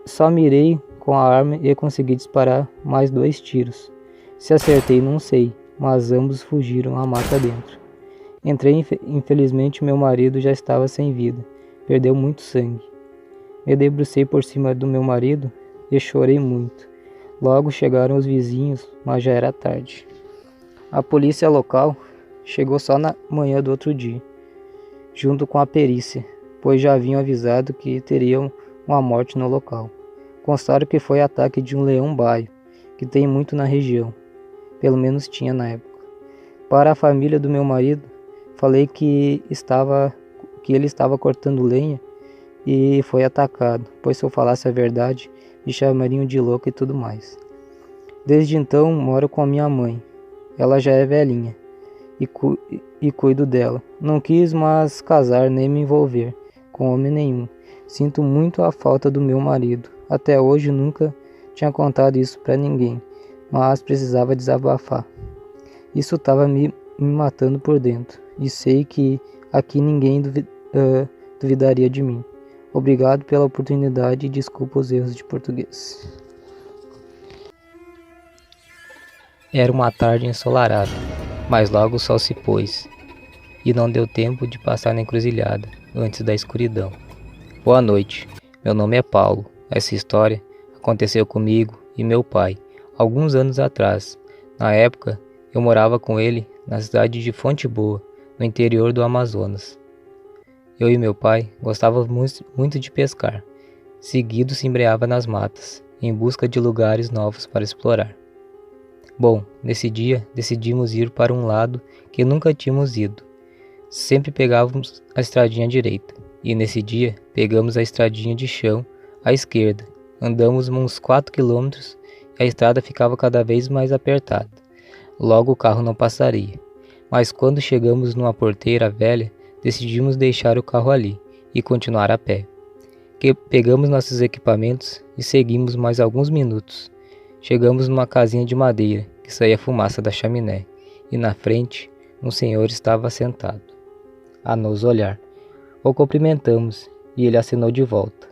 Só mirei com a arma e consegui disparar mais 2 tiros. Se acertei, não sei, mas ambos fugiram a mata dentro. Entrei, infelizmente meu marido já estava sem vida, perdeu muito sangue. Me debrucei por cima do meu marido e chorei muito. Logo chegaram os vizinhos, mas já era tarde. A polícia local chegou só na manhã do outro dia, junto com a perícia, pois já haviam avisado que teriam uma morte no local. Constaram que foi ataque de um leão-baio, que tem muito na região, pelo menos tinha na época. Para a família do meu marido, falei que ele estava cortando lenha e foi atacado, pois se eu falasse a verdade, me chamariam de louco e tudo mais. Desde então, moro com a minha mãe. Ela já é velhinha e cuido dela. Não quis mais casar nem me envolver com homem nenhum. Sinto muito a falta do meu marido. Até hoje nunca tinha contado isso para ninguém, mas precisava desabafar. Isso estava me matando por dentro, e sei que aqui ninguém duvidaria de mim. Obrigado pela oportunidade e desculpa os erros de português. Era uma tarde ensolarada, mas logo o sol se pôs, e não deu tempo de passar na encruzilhada antes da escuridão. Boa noite, meu nome é Paulo. Essa história aconteceu comigo e meu pai, alguns anos atrás. Na época, eu morava com ele na cidade de Fonte Boa, no interior do Amazonas. Eu e meu pai gostávamos muito de pescar, Seguido se embreava nas matas, em busca de lugares novos para explorar. Bom, nesse dia decidimos ir para um lado que nunca tínhamos ido. Sempre pegávamos a estradinha direita, e nesse dia pegamos a estradinha de chão à esquerda. Andamos uns 4 quilômetros e a estrada ficava cada vez mais apertada. Logo o carro não passaria. Mas quando chegamos numa porteira velha, decidimos deixar o carro ali e continuar a pé. Pegamos nossos equipamentos e seguimos mais alguns minutos. Chegamos numa casinha de madeira que saía fumaça da chaminé, e na frente um senhor estava sentado, a nos olhar. O cumprimentamos e ele acenou de volta.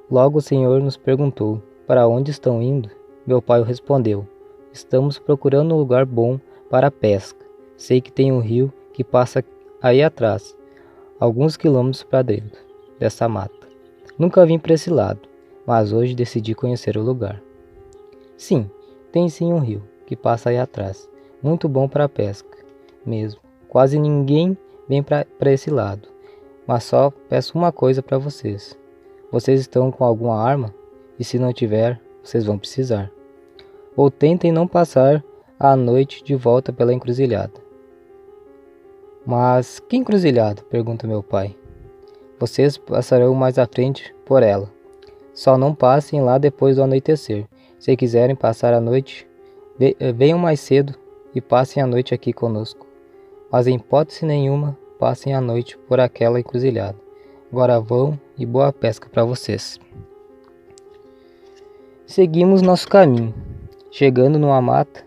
Logo o senhor nos perguntou: para onde estão indo? Meu pai respondeu: estamos procurando um lugar bom para a pesca. Sei que tem um rio que passa aí atrás, alguns quilômetros para dentro dessa mata. Nunca vim para esse lado, mas hoje decidi conhecer o lugar. Sim, tem sim um rio que passa aí atrás, muito bom para a pesca mesmo. Quase ninguém vem para esse lado, mas só peço uma coisa para vocês. Vocês estão com alguma arma? E se não tiver, vocês vão precisar. Ou tentem não passar a noite de volta pela encruzilhada. Mas que encruzilhada? Pergunta meu pai. Vocês passarão mais à frente por ela. Só não passem lá depois do anoitecer. Se quiserem passar a noite, venham mais cedo e passem a noite aqui conosco. Mas em hipótese nenhuma, passem a noite por aquela encruzilhada. Agora vão e boa pesca para vocês. Seguimos nosso caminho, chegando numa mata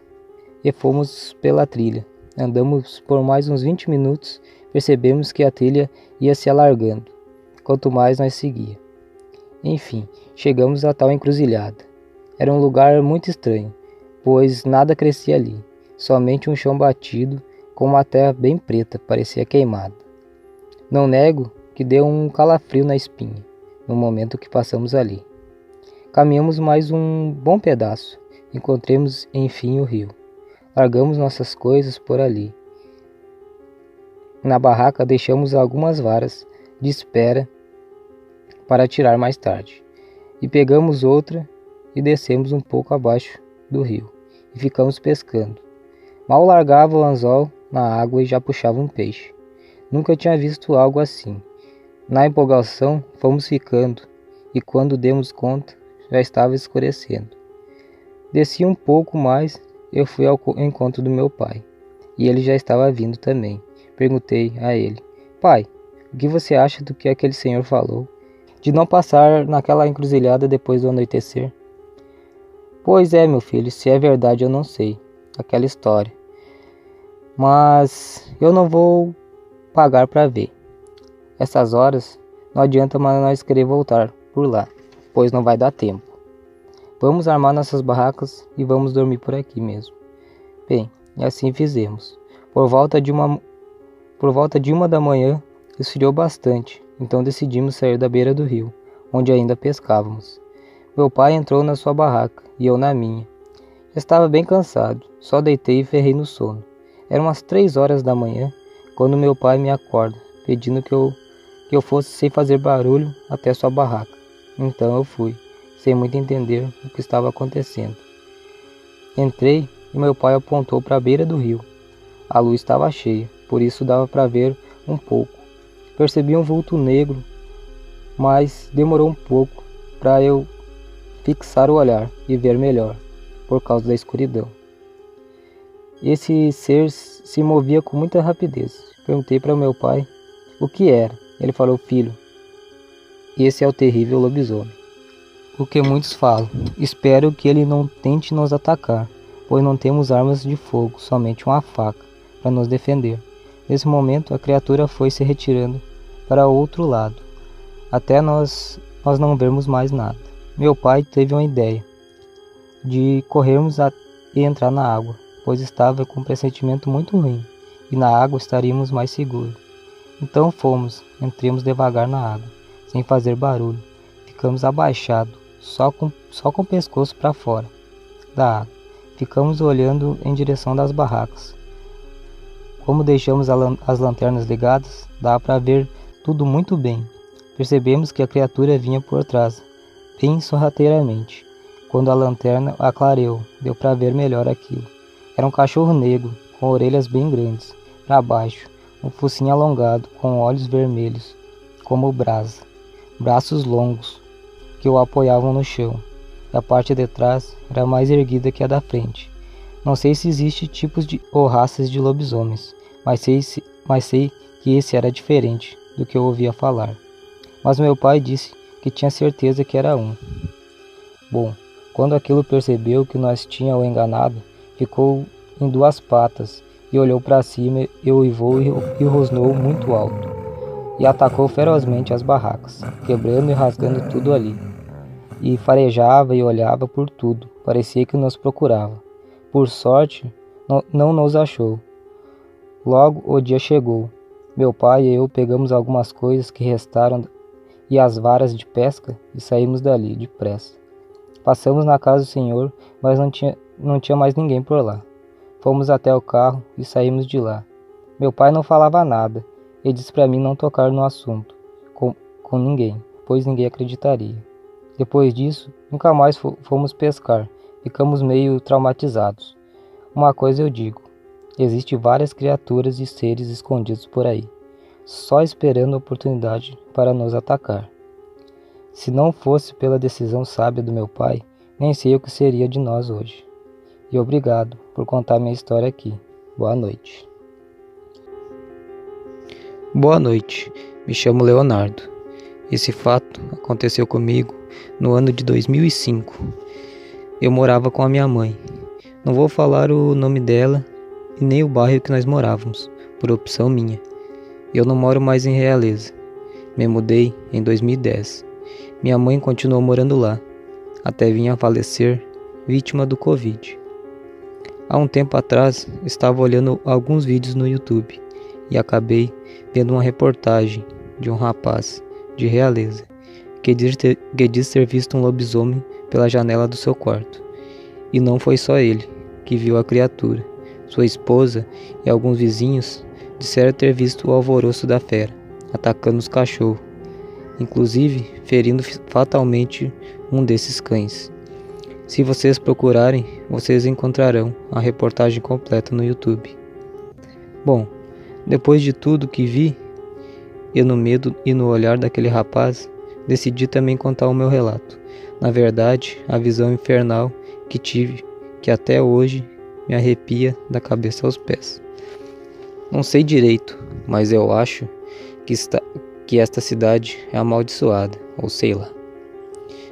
e fomos pela trilha. Andamos por mais uns 20 minutos, percebemos que a trilha ia se alargando, quanto mais nós seguia. Enfim, chegamos a tal encruzilhada. Era um lugar muito estranho, pois nada crescia ali, somente um chão batido com uma terra bem preta, parecia queimada. Não nego que deu um calafrio na espinha, no momento que passamos ali. Caminhamos mais um bom pedaço, encontramos enfim o rio. Largamos nossas coisas por ali. Na barraca deixamos algumas varas de espera para tirar mais tarde. E pegamos outra e descemos um pouco abaixo do rio e ficamos pescando. Mal largava o anzol na água e já puxava um peixe. Nunca tinha visto algo assim. Na empolgação fomos ficando e quando demos conta já estava escurecendo. Desci um pouco mais. Eu fui ao encontro do meu pai, e ele já estava vindo também. Perguntei a ele: pai, o que você acha do que aquele senhor falou, de não passar naquela encruzilhada depois do anoitecer? Pois é, meu filho, se é verdade eu não sei, aquela história. Mas eu não vou pagar para ver. Essas horas não adianta mais nós querer voltar por lá, pois não vai dar tempo. Vamos armar nossas barracas e vamos dormir por aqui mesmo. Bem, e assim fizemos. Por volta de uma da manhã, esfriou bastante, então decidimos sair da beira do rio, onde ainda pescávamos. Meu pai entrou na sua barraca e eu na minha. Estava bem cansado, só deitei e ferrei no sono. Eram umas 3 horas da manhã, quando meu pai me acorda, pedindo que eu fosse sem fazer barulho até sua barraca. Então eu fui, sem muito entender o que estava acontecendo. Entrei e meu pai apontou para a beira do rio. A luz estava cheia, por isso dava para ver um pouco. Percebi um vulto negro, mas demorou um pouco para eu fixar o olhar e ver melhor, por causa da escuridão. Esse ser se movia com muita rapidez. Perguntei para meu pai o que era. Ele falou: filho, esse é o terrível lobisomem. O que muitos falam. Espero que ele não tente nos atacar, pois não temos armas de fogo, somente uma faca para nos defender. Nesse momento, a criatura foi se retirando para outro lado, até nós não vermos mais nada. Meu pai teve uma ideia de corrermos e entrar na água, pois estava com um pressentimento muito ruim, e na água estaríamos mais seguros. Então fomos, entramos devagar na água, sem fazer barulho. Ficamos abaixados, só com o pescoço para fora da água. Ficamos olhando em direção das barracas. Como deixamos as lanternas ligadas, dá para ver tudo muito bem. Percebemos que a criatura vinha por trás, bem sorrateiramente. Quando a lanterna a clareou, deu para ver melhor aquilo. Era um cachorro negro, com orelhas bem grandes, para baixo, um focinho alongado, com olhos vermelhos, como brasa, braços longos, que o apoiavam no chão, e a parte de trás era mais erguida que a da frente. Não sei se existe tipos ou raças de lobisomens, mas sei que esse era diferente do que eu ouvia falar. Mas meu pai disse que tinha certeza que era um. Bom, quando aquilo percebeu que nós tinha o enganado, ficou em duas patas e olhou para cima e uivou e rosnou muito alto, e atacou ferozmente as barracas, quebrando e rasgando tudo ali. E farejava e olhava por tudo, parecia que nos procurava. Por sorte, não nos achou. Logo o dia chegou. Meu pai e eu pegamos algumas coisas que restaram e as varas de pesca e saímos dali, depressa. Passamos na casa do senhor, mas não tinha mais ninguém por lá. Fomos até o carro e saímos de lá. Meu pai não falava nada e disse para mim não tocar no assunto com ninguém, pois ninguém acreditaria. Depois disso, nunca mais fomos pescar. Ficamos meio traumatizados. Uma coisa eu digo, existem várias criaturas e seres escondidos por aí, só esperando a oportunidade para nos atacar. Se não fosse pela decisão sábia do meu pai, nem sei o que seria de nós hoje. E obrigado por contar minha história aqui. Boa noite. Boa noite, me chamo Leonardo. Esse fato aconteceu comigo no ano de 2005. Eu morava com a minha mãe. Não vou falar o nome dela e nem o bairro que nós morávamos, por opção minha. Eu não moro mais em Realeza. Me mudei em 2010. Minha mãe continuou morando lá, até vir a falecer, vítima do Covid. Há um tempo atrás, estava olhando alguns vídeos no YouTube e acabei vendo uma reportagem de um rapaz de Realeza que diz ter visto um lobisomem pela janela do seu quarto. E não foi só ele que viu a criatura. Sua esposa e alguns vizinhos disseram ter visto o alvoroço da fera, atacando os cachorros, inclusive ferindo fatalmente um desses cães. Se vocês procurarem, vocês encontrarão a reportagem completa no YouTube. Bom, depois de tudo que vi, e no medo e no olhar daquele rapaz, decidi também contar o meu relato. Na verdade, a visão infernal que tive, que até hoje me arrepia da cabeça aos pés. Não sei direito, mas eu acho que esta cidade é amaldiçoada, ou sei lá.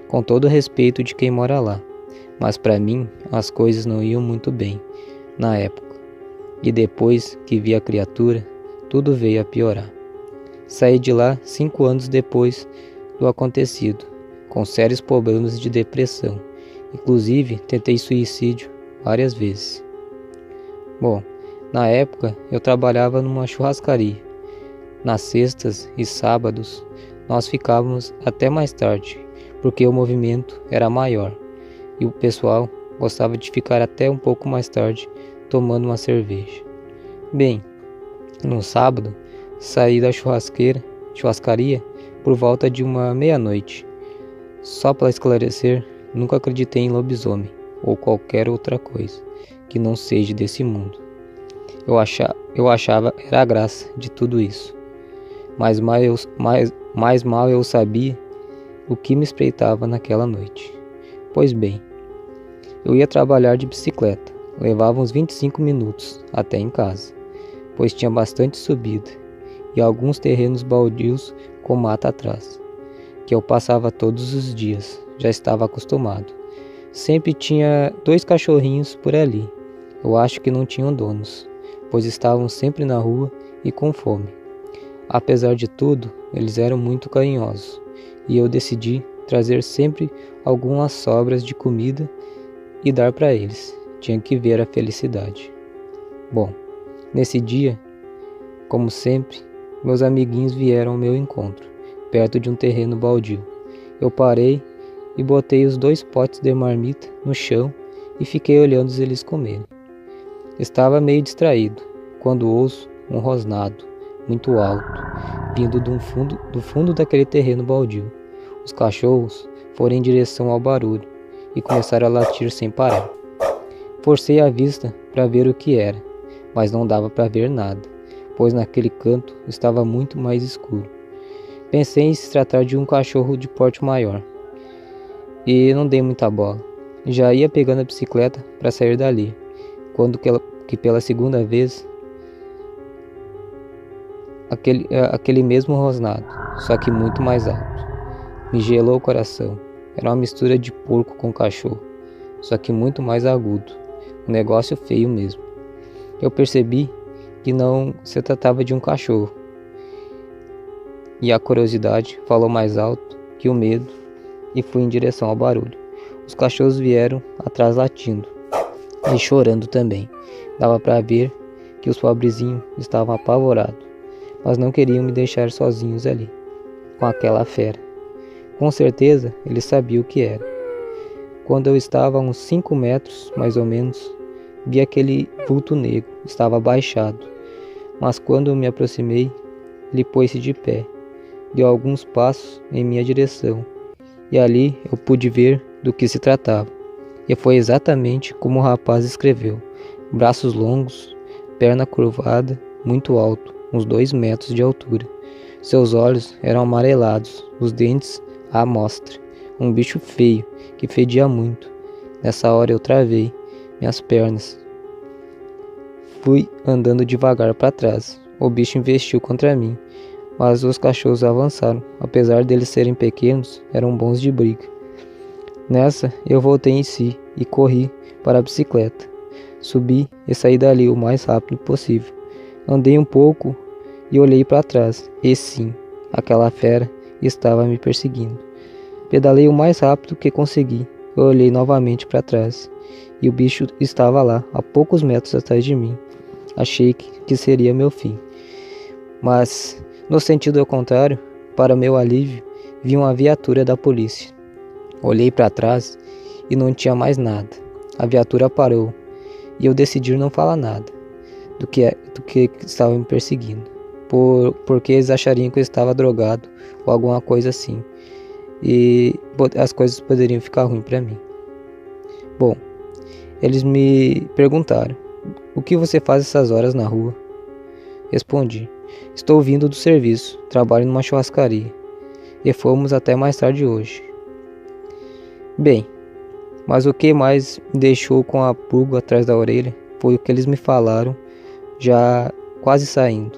Com todo o respeito de quem mora lá, mas para mim as coisas não iam muito bem na época. E depois que vi a criatura, tudo veio a piorar. Saí de lá 5 anos depois do acontecido, com sérios problemas de depressão. Inclusive, tentei suicídio várias vezes. Bom, na época eu trabalhava numa churrascaria. Nas sextas e sábados nós ficávamos até mais tarde, porque o movimento era maior e o pessoal gostava de ficar até um pouco mais tarde tomando uma cerveja. Bem, no sábado saí da churrascaria por volta de uma meia-noite. Só para esclarecer, nunca acreditei em lobisomem ou qualquer outra coisa que não seja desse mundo. Eu achava era a graça de tudo isso. Mas mais mal eu sabia o que me espreitava naquela noite. Pois bem, eu ia trabalhar de bicicleta. Levava uns 25 minutos até em casa, pois tinha bastante subida e alguns terrenos baldios com mata atrás, que eu passava todos os dias, já estava acostumado. Sempre tinha 2 cachorrinhos por ali. Eu acho que não tinham donos, pois estavam sempre na rua e com fome. Apesar de tudo, eles eram muito carinhosos, e eu decidi trazer sempre algumas sobras de comida e dar para eles. Tinha que ver a felicidade. Bom, nesse dia, como sempre, meus amiguinhos vieram ao meu encontro, perto de um terreno baldio. Eu parei e botei os 2 potes de marmita no chão e fiquei olhando eles comerem. Estava meio distraído, quando ouço um rosnado muito alto, vindo do fundo daquele terreno baldio. Os cachorros foram em direção ao barulho e começaram a latir sem parar. Forcei a vista para ver o que era, mas não dava para ver nada, pois naquele canto estava muito mais escuro. Pensei em se tratar de um cachorro de porte maior, e não dei muita bola. Já ia pegando a bicicleta para sair dali, quando que pela segunda vez, aquele mesmo rosnado, só que muito mais alto. Me gelou o coração. Era uma mistura de porco com cachorro, só que muito mais agudo. Um negócio feio mesmo. Eu percebi que não se tratava de um cachorro, e a curiosidade falou mais alto que o medo e fui em direção ao barulho. Os cachorros vieram atrás latindo e chorando também. Dava para ver que os pobrezinhos estavam apavorados, mas não queriam me deixar sozinhos ali, com aquela fera. Com certeza eles sabiam o que era. Quando eu estava a uns 5 metros, mais ou menos, vi aquele vulto negro. Estava abaixado, mas quando eu me aproximei, ele pôs-se de pé. Deu alguns passos em minha direção, e ali eu pude ver do que se tratava. E foi exatamente como o rapaz escreveu: braços longos, perna curvada, muito alto, uns 2 metros de altura. Seus olhos eram amarelados, os dentes à mostra. Um bicho feio, que fedia muito. Nessa hora eu travei minhas pernas. Fui andando devagar para trás. O bicho investiu contra mim, mas os cachorros avançaram. Apesar deles serem pequenos, eram bons de briga. Nessa, eu voltei em si e corri para a bicicleta. Subi e saí dali o mais rápido possível. Andei um pouco e olhei para trás. E sim, aquela fera estava me perseguindo. Pedalei o mais rápido que consegui. Eu olhei novamente para trás e o bicho estava lá, a poucos metros atrás de mim. Achei que seria meu fim. Mas, no sentido ao contrário, para meu alívio, vi uma viatura da polícia. Olhei para trás e não tinha mais nada. A viatura parou e eu decidi não falar nada do que estava me perseguindo, porque eles achariam que eu estava drogado ou alguma coisa assim, e as coisas poderiam ficar ruins para mim. Bom, eles me perguntaram: o que você faz essas horas na rua? Respondi: estou vindo do serviço, trabalho numa churrascaria e fomos até mais tarde hoje. Bem, mas o que mais me deixou com a pulga atrás da orelha foi o que eles me falaram já quase saindo.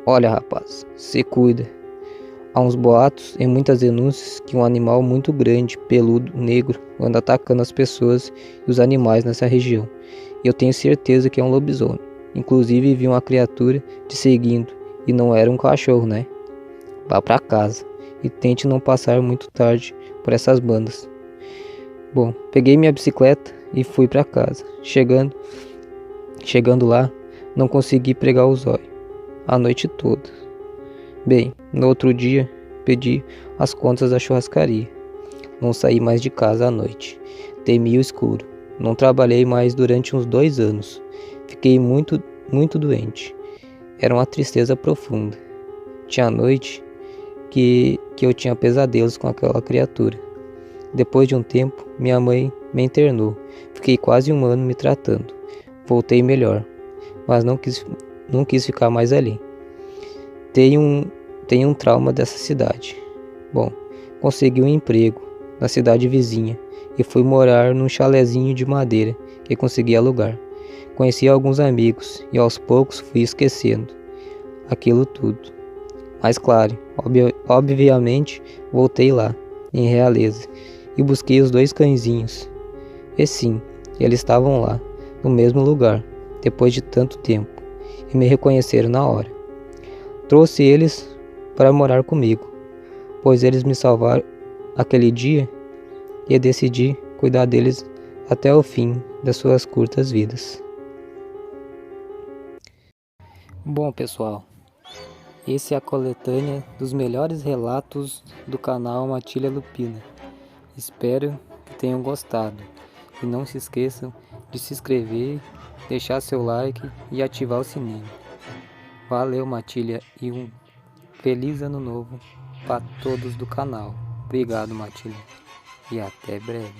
Olha, rapaz, se cuida. Há uns boatos e muitas denúncias que um animal muito grande, peludo, negro, anda atacando as pessoas e os animais nessa região. E eu tenho certeza que é um lobisomem. Inclusive vi uma criatura te seguindo e não era um cachorro, né? Vá pra casa e tente não passar muito tarde por essas bandas. Bom, peguei minha bicicleta e fui pra casa. Chegando lá, não consegui pregar os olhos a noite toda. Bem, no outro dia, pedi as contas da churrascaria. Não saí mais de casa à noite. Temi o escuro. Não trabalhei mais durante uns 2 anos. Fiquei muito doente. Era uma tristeza profunda. Tinha noite que eu tinha pesadelos com aquela criatura. Depois de um tempo, minha mãe me internou. Fiquei quase 1 ano me tratando. Voltei melhor, mas não quis ficar mais ali. Tenho um trauma dessa cidade. Bom, consegui um emprego na cidade vizinha e fui morar num chalezinho de madeira que consegui alugar. Conheci alguns amigos e aos poucos fui esquecendo aquilo tudo. Mas claro, obviamente voltei lá, em Realeza, e busquei os 2 cãezinhos. E sim, eles estavam lá, no mesmo lugar, depois de tanto tempo, e me reconheceram na hora. Trouxe eles para morar comigo, pois eles me salvaram aquele dia e decidi cuidar deles até o fim das suas curtas vidas. Bom, pessoal, esse é a coletânea dos melhores relatos do canal Matilha Lupina. Espero que tenham gostado e não se esqueçam de se inscrever, deixar seu like e ativar o sininho. Valeu, Matilha, e um feliz ano novo para todos do canal. Obrigado, Matilha, e até breve.